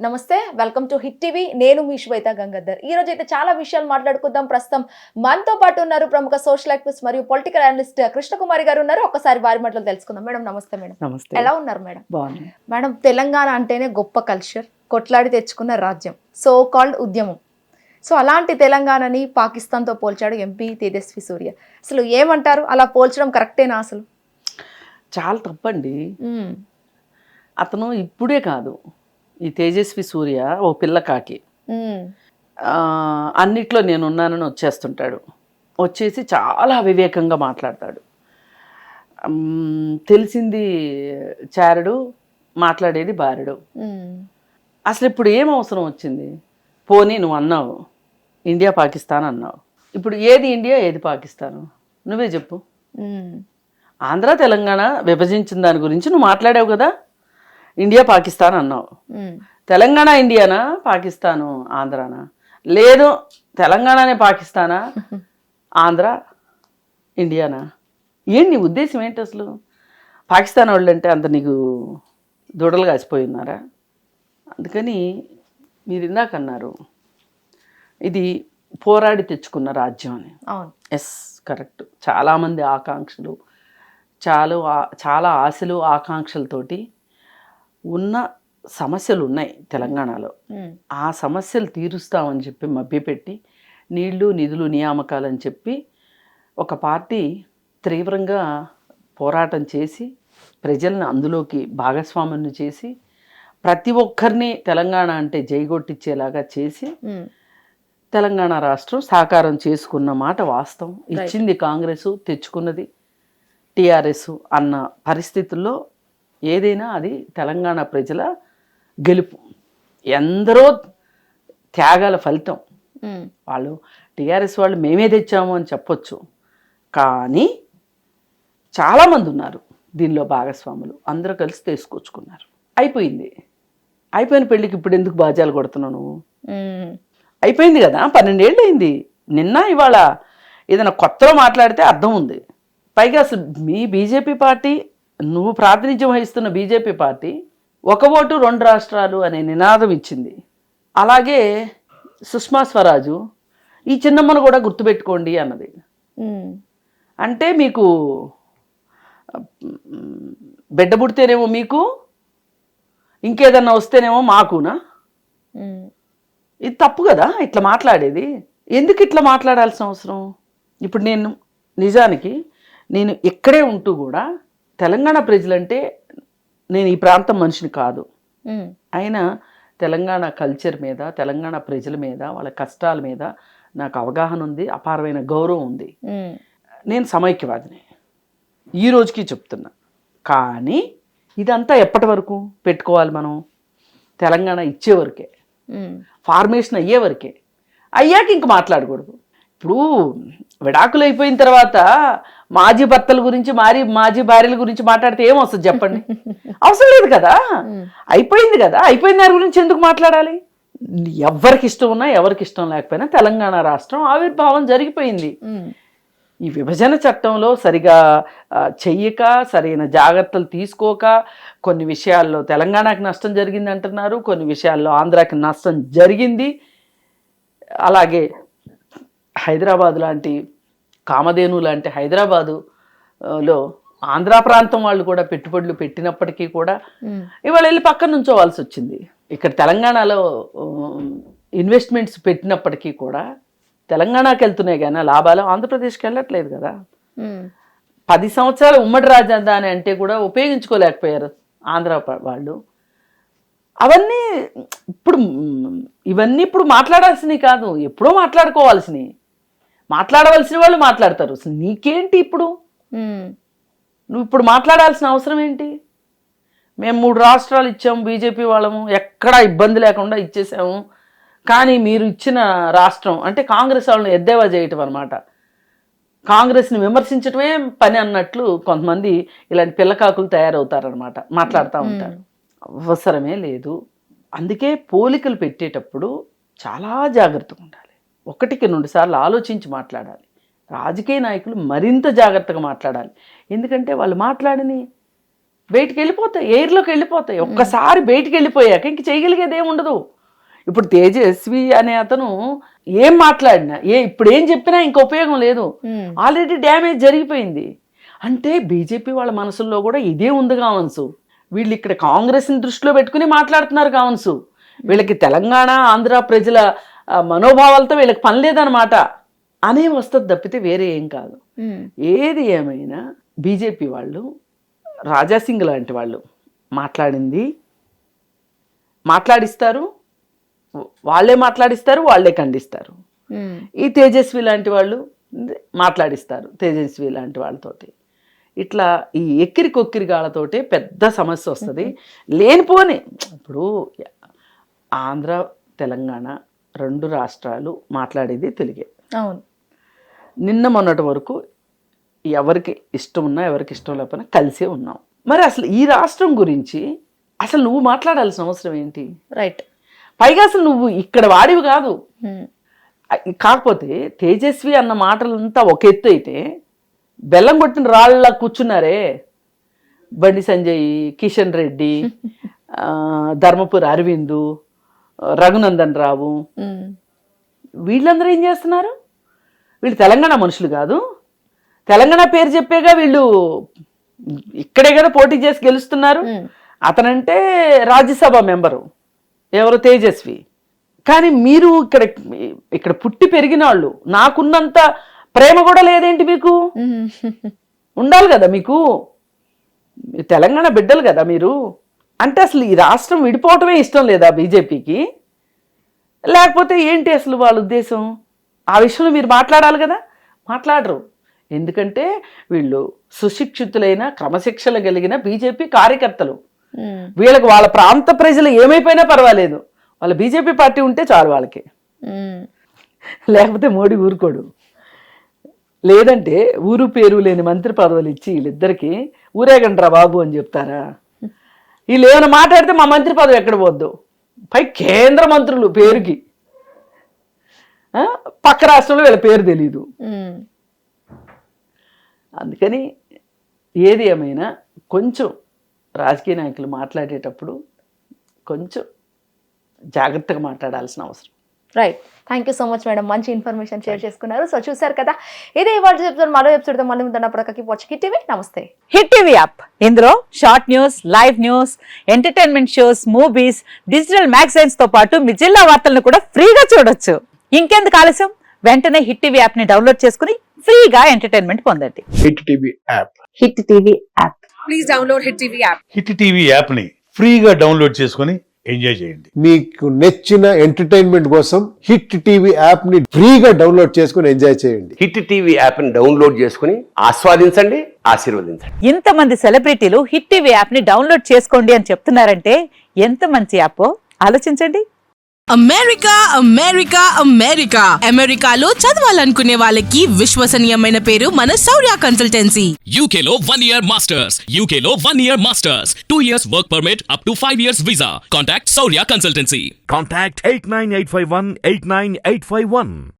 నమస్తే, welcome to hit TV. నేను మీ శ్వేత గంగాధర్. ఈ రోజు అయితే చాలా విషయాలు మాట్లాడుకుందాం. ప్రస్తుతం మనతో పాటు ఉన్నారు ప్రముఖ సోషల్ యాక్టివిస్ట్ మరియు పొలిటికల్ అనలిస్ట్ కృష్ణకుమారి గారు ఉన్నారు. ఒక్కసారి వారి మాటలు తెలుసుకుందాం. మేడం నమస్తే. మేడం నమస్తే. ఎలా ఉన్నారు మేడం? బాగున్నాను మేడం, తెలంగాణ అంటేనే గొప్ప కల్చర్, కొట్లాడి తెచ్చుకున్న రాజ్యం, సో కాల్డ్ ఉద్యమం. సో అలాంటి తెలంగాణని పాకిస్తాన్తో పోల్చాడు ఎంపీ తేజస్వి సూర్య. అసలు ఏమంటారు, అలా పోల్చడం కరెక్టేనా? అసలు చాలా తప్పండి. అతను ఇప్పుడే కాదు, ఈ తేజస్వి సూర్య ఓ పిల్లకాకి అన్నిట్లో నేనున్నానని వచ్చేస్తుంటాడు. వచ్చేసి చాలా అవివేకంగా మాట్లాడతాడు. తెలిసింది చారుడు, మాట్లాడేది బారుడు. అసలు ఇప్పుడు ఏం అవసరం వచ్చింది? పోనీ నువ్వు అన్నావు ఇండియా పాకిస్తాన్ అన్నావు, ఇప్పుడు ఏది ఇండియా ఏది పాకిస్తాను నువ్వే చెప్పు. ఆంధ్ర తెలంగాణ విభజించిన దాని గురించి నువ్వు మాట్లాడావు కదా, ఇండియా పాకిస్తాన్ అన్నావు. తెలంగాణ ఇండియానా, పాకిస్తాను ఆంధ్రానా? లేదు, తెలంగాణనే పాకిస్తానా, ఆంధ్ర ఇండియానా? ఏంటి నీ ఉద్దేశం ఏంటి అసలు? పాకిస్తాన్ వాళ్ళు అంటే అంత నీకు దూడలు కాసిపోయి ఉన్నారా? అందుకని మీరు ఇందాక అన్నారు ఇది పోరాడి తెచ్చుకున్న రాజ్యం అని. Yes, correct. చాలామంది ఆకాంక్షలు, చాలా ఆశలు ఆకాంక్షలతోటి ఉన్న సమస్యలు ఉన్నాయి తెలంగాణలో. ఆ సమస్యలు తీరుస్తామని చెప్పి మభ్యపెట్టి నీళ్లు నిధులు నియామకాలని చెప్పి ఒక పార్టీ తీవ్రంగా పోరాటం చేసి ప్రజలను అందులోకి భాగస్వాములను చేసి ప్రతి ఒక్కరిని తెలంగాణ అంటే జైగొట్టించేలాగా చేసి తెలంగాణ రాష్ట్రం సాకారం చేసుకున్న మాట వాస్తవం. ఇచ్చింది కాంగ్రెస్, తెచ్చుకున్నది టీఆర్ఎస్ అన్న పరిస్థితుల్లో ఏదైనా అది తెలంగాణ ప్రజల గెలుపు, ఎందరో త్యాగాల ఫలితం. వాళ్ళు టీఆర్ఎస్ వాళ్ళు మేమే తెచ్చాము అని చెప్పొచ్చు, కానీ చాలామంది ఉన్నారు దీనిలో భాగస్వాములు, అందరూ కలిసి తీసుకొచ్చుకున్నారు. అయిపోయింది. అయిపోయిన పెళ్ళికి ఇప్పుడు ఎందుకు బాజాలు కొడుతున్నావు నువ్వు? అయిపోయింది కదా, 12 ఏళ్ళు అయింది. నిన్న ఇవాళ ఏదైనా కొత్తలో మాట్లాడితే అర్థం ఉంది. పైగా అసలు మీ బీజేపీ పార్టీ, నువ్వు ప్రాతినిధ్యం వహిస్తున్న బీజేపీ పార్టీ 1 ఓటు 2 రాష్ట్రాలు అనే నినాదం ఇచ్చింది. అలాగే సుష్మా స్వరాజు ఈ చిన్నమ్మను కూడా గుర్తుపెట్టుకోండి అన్నది. అంటే మీకు బిడ్డ పుడితేనేమో మీకు, ఇంకేదన్నా వస్తేనేమో మాకునా? ఇది తప్పు కదా ఇట్లా మాట్లాడేది. ఎందుకు ఇట్లా మాట్లాడాల్సిన అవసరం? ఇప్పుడు నిజానికి నేను ఇక్కడే ఉంటూ కూడా తెలంగాణ ప్రజలంటే, నేను ఈ ప్రాంతం మనిషిని కాదు, అయినా తెలంగాణ కల్చర్ మీద, తెలంగాణ ప్రజల మీద, వాళ్ళ కష్టాల మీద నాకు అవగాహన ఉంది, అపారమైన గౌరవం ఉంది. నేను సమైక్యవాదిని, ఈ రోజుకి చెప్తున్నా. కానీ ఇదంతా ఎప్పటి వరకు పెట్టుకోవాలి మనం? తెలంగాణ ఇచ్చే వరకే, ఫార్మేషన్ అయ్యే వరకే. అయ్యాక ఇంక మాట్లాడకూడదు. ఇప్పుడు విడాకులు అయిపోయిన తర్వాత మాజీ భర్తల గురించి, మాజీ భార్యల గురించి మాట్లాడితే ఏమొస్తుంది చెప్పండి? అవసరం లేదు కదా, అయిపోయింది కదా. అయిపోయిన దాని గురించి ఎందుకు మాట్లాడాలి? ఎవరికి ఇష్టం ఉన్నా ఎవరికి ఇష్టం లేకపోయినా తెలంగాణ రాష్ట్రం ఆవిర్భావం జరిగిపోయింది. ఈ విభజన చట్టంలో సరిగా చెయ్యక, సరైన జాగ్రత్తలు తీసుకోక, కొన్ని విషయాల్లో తెలంగాణకి నష్టం జరిగింది అంటున్నారు, కొన్ని విషయాల్లో ఆంధ్రాకి నష్టం జరిగింది. అలాగే హైదరాబాద్ లాంటి, కామధేను లాంటి హైదరాబాదులో ఆంధ్ర ప్రాంతం వాళ్ళు కూడా పెట్టుబడులు పెట్టినప్పటికీ కూడా ఇవాళ వెళ్ళి పక్కన నుంచోవాల్సి వచ్చింది. ఇక్కడ తెలంగాణలో ఇన్వెస్ట్మెంట్స్ పెట్టినప్పటికీ కూడా తెలంగాణకి వెళ్తున్నాయి కానీ లాభాలు ఆంధ్రప్రదేశ్కి వెళ్ళట్లేదు కదా. 10 సంవత్సరాలు ఉమ్మడి రాజధాని అంటే కూడా ఉపయోగించుకోలేకపోయారు ఆంధ్ర వాళ్ళు. ఇవన్నీ ఇప్పుడు మాట్లాడాల్సినవి కాదు, ఎప్పుడో మాట్లాడుకోవాల్సినవి. మాట్లాడవలసిన వాళ్ళు మాట్లాడతారు. అసలు నీకేంటి ఇప్పుడు? నువ్వు ఇప్పుడు మాట్లాడాల్సిన అవసరం ఏంటి? మేము 3 రాష్ట్రాలు ఇచ్చాము, బీజేపీ వాళ్ళము, ఎక్కడా ఇబ్బంది లేకుండా ఇచ్చేసాము. కానీ మీరు ఇచ్చిన రాష్ట్రం అంటే కాంగ్రెస్ వాళ్ళని ఎద్దేవా చేయటం అనమాట. కాంగ్రెస్ని విమర్శించటమే పని అన్నట్లు కొంతమంది ఇలాంటి పిల్లకాకులు తయారవుతారనమాట, మాట్లాడుతూ ఉంటారు. అవసరమే లేదు. అందుకే పోలికలు పెట్టేటప్పుడు చాలా జాగ్రత్తగా ఉండాలి. 1కి 2 సార్లు ఆలోచించి మాట్లాడాలి. రాజకీయ నాయకులు మరింత జాగ్రత్తగా మాట్లాడాలి. ఎందుకంటే వాళ్ళు మాట్లాడని బయటికి వెళ్ళిపోతాయి, ఎయిర్లోకి వెళ్ళిపోతాయి. ఒక్కసారి బయటికి వెళ్ళిపోయాక ఇంక చేయగలిగేది ఏముండదు. ఇప్పుడు తేజస్వి అనే అతను ఏం మాట్లాడినా ఇప్పుడు ఏం చెప్పినా ఇంక ఉపయోగం లేదు, ఆల్రెడీ డ్యామేజ్ జరిగిపోయింది. అంటే బీజేపీ వాళ్ళ మనసుల్లో కూడా ఇదే ఉంది కావచ్చు. వీళ్ళు ఇక్కడ కాంగ్రెస్ని దృష్టిలో పెట్టుకుని మాట్లాడుతున్నారు కావచ్చు. వీళ్ళకి తెలంగాణ ఆంధ్ర ప్రజల మనోభావాలతో వీళ్ళకి పని లేదనమాట అనే వస్తుంది తప్పితే వేరే ఏం కాదు. ఏది ఏమైనా బీజేపీ వాళ్ళు, రాజాసింగ్ లాంటి వాళ్ళు మాట్లాడింది మాట్లాడిస్తారు, వాళ్ళే మాట్లాడిస్తారు, వాళ్ళే ఖండిస్తారు. ఈ తేజస్వి లాంటి వాళ్ళు మాట్లాడిస్తారు తేజస్వి లాంటి వాళ్ళతోటి. ఇట్లా ఈ ఎక్కిరి కొక్కిరిగాళ్ళతోటే పెద్ద సమస్య వస్తుంది. లేనిపోని ఇప్పుడు ఆంధ్ర తెలంగాణ 2 రాష్ట్రాలు మాట్లాడేది తెలుగే. అవును. నిన్న మొన్నటి వరకు ఎవరికి ఇష్టం ఉన్నా ఎవరికి ఇష్టం లేకపోయినా కలిసే ఉన్నాం. మరి అసలు ఈ రాష్ట్రం గురించి అసలు నువ్వు మాట్లాడాల్సిన అవసరం ఏంటి? రైట్. పైగా అసలు నువ్వు ఇక్కడ వాడివి కాదు. కాకపోతే తేజస్వి అన్న మాటలంతా ఒక ఎత్తు అయితే, బెల్లం కొట్టిన రాళ్ళ కూర్చున్నారే బండి సంజయ్, కిషన్ రెడ్డి, ధర్మపురి అరవింద్, రఘునందన్ రావు, వీళ్ళందరూ ఏం చేస్తున్నారు? వీళ్ళు తెలంగాణ మనుషులు కాదు, తెలంగాణ పేరు చెప్పేగా వీళ్ళు ఇక్కడే కదా పోటీ చేసి గెలుస్తున్నారు. అతనంటే రాజ్యసభ మెంబరు ఎవరు? తేజస్వి. కానీ మీరు ఇక్కడ పుట్టి పెరిగిన వాళ్ళు, నాకున్నంత ప్రేమ కూడా లేదేంటి మీకు? ఉండాలి కదా మీకు, తెలంగాణ బిడ్డలు కదా మీరు. అంటే అసలు ఈ రాష్ట్రం విడిపోవటమే ఇష్టం లేదా బీజేపీకి? లేకపోతే ఏంటి అసలు వాళ్ళ ఉద్దేశం? ఆ విషయంలో మీరు మాట్లాడాలి కదా, మాట్లాడరు. ఎందుకంటే వీళ్ళు సుశిక్షితులైన క్రమశిక్షణ కలిగిన బీజేపీ కార్యకర్తలు. వీళ్ళకి వాళ్ళ ప్రాంత ప్రజలు ఏమైపోయినా పర్వాలేదు, వాళ్ళ బీజేపీ పార్టీ ఉంటే చాలు వాళ్ళకి. లేకపోతే మోడీ ఊరుకోడు. లేదంటే ఊరు పేరు లేని మంత్రి పదవులు ఇచ్చి వీళ్ళిద్దరికి ఊరేగండ్రా బాబు అని చెప్తారా? వీళ్ళు ఏమైనా మాట్లాడితే మా మంత్రి పదవి ఎక్కడ పోద్దు, పై కేంద్ర మంత్రులు పేరుకి, పక్క రాష్ట్రంలో వీళ్ళ పేరు తెలీదు. అందుకని ఏది ఏమైనా కొంచెం రాజకీయ నాయకులు మాట్లాడేటప్పుడు కొంచెం జాగ్రత్తగా మాట్లాడాల్సిన అవసరం. Right. Thank you so much madam, మంచి ఇన్ఫర్మేషన్ షేర్ చేసుకున్నారు. సో చూసారు కదా, ఇదే ఇవాళ చెప్తారు. మరో ఎపిసోడ్తో మళ్ళీ ముందున్నప్పటికీ వాచ్ హిట్ టీవీ. నమస్తే. హిట్ టీవీ యాప్, ఇందులో short news, live news, entertainment shows, movies, digital magazines తో పాటు మీ జిల్లా వార్తలను కూడా ఫ్రీగా చూడొచ్చు. ఇంకెందుకు ఆలస్యం, వెంటనే హిట్ టీవీ యాప్ ని డౌన్లోడ్ చేసుకుని ఫ్రీగా ఎంటర్టైన్మెంట్ పొందండి. Hit TV app. Hit TV app. Please download hit TV app. Hit TV app ని ఫ్రీగా డౌన్లోడ్ చేసుకొని ఎంజాయ్ చేయండి. మీకు నచ్చిన ఎంటర్టైన్మెంట్ కోసం హిట్ టీవీ యాప్ ని ఫ్రీగా డౌన్లోడ్ చేసుకొని ఎంజాయ్ చేయండి. హిట్ టీవీ యాప్ ని డౌన్లోడ్ చేసుకుని ఆస్వాదించండి, ఆశీర్వదించండి. ఇంతమంది సెలబ్రిటీలు హిట్ టీవీ యాప్ ని డౌన్లోడ్ చేసుకోండి అని చెప్తున్నారంటే ఎంత మంచి యాప్ ఆలోచించండి. అమెరికా అమెరికా అమెరికా అమెరికాలో చదవాలనుకునే వాళ్ళకి విశ్వసనీయమైన పేరు మన శౌర్య కన్సల్టెన్సీ. UK లో 1 year masters. UK లో 1 year masters. 2 years work permit up to 5 years visa. Contact Saurya Consultancy. Contact 89851 89851.